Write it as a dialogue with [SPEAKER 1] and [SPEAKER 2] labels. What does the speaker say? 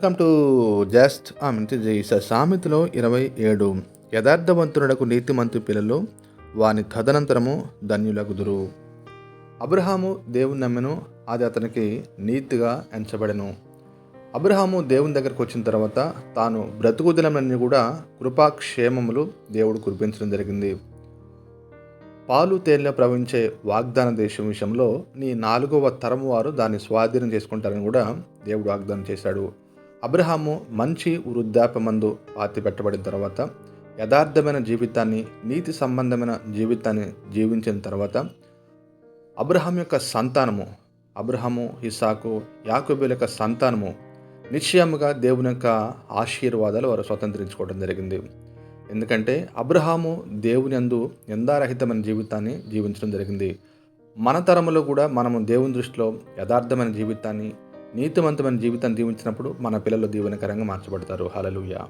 [SPEAKER 1] Welcome to సామెతలో 27 యథార్థవంతునకు నీతిమంతు పిల్లలు వాని తదనంతరము ధన్యులగుదురు. అబ్రహాము దేవుని నమ్మెను, అది అతనికి నీతిగా ఎంచబడెను. అబ్రహాము దేవుని దగ్గరకు వచ్చిన తర్వాత తాను బ్రతుకు దినమన్నీ కూడా కృపాక్షేమములు దేవుడు కురిపించడం జరిగింది. పాలు తేనె ప్రవహించే వాగ్దాన దేశం విషయంలో నీ 4వ తరము వారు దాన్ని స్వాధీనం చేసుకుంటారని కూడా దేవుడు వాగ్దానం చేశాడు. అబ్రహాము మంచి వృద్ధాప్యమందు పాతి పెట్టబడిన తర్వాత యథార్థమైన జీవితాన్ని, నీతి సంబంధమైన జీవితాన్ని జీవించిన తర్వాత అబ్రహాం యొక్క సంతానము, అబ్రహాము, ఇస్సాకు, యాకోబుల యొక్క సంతానము నిశ్చయముగా దేవుని యొక్క ఆశీర్వాదాలు వారు స్వతంత్రించుకోవడం జరిగింది. ఎందుకంటే అబ్రహాము దేవుని యందు నిందారహితమైన జీవితాన్ని జీవించడం జరిగింది. మన తరములో కూడా మనము దేవుని దృష్టిలో యథార్థమైన జీవితాన్ని, నీతివంతమైన జీవితాన్ని జీవించినప్పుడు మన పిల్లలు దీవెనకరంగా మార్చబడతారు. హల్లెలూయా.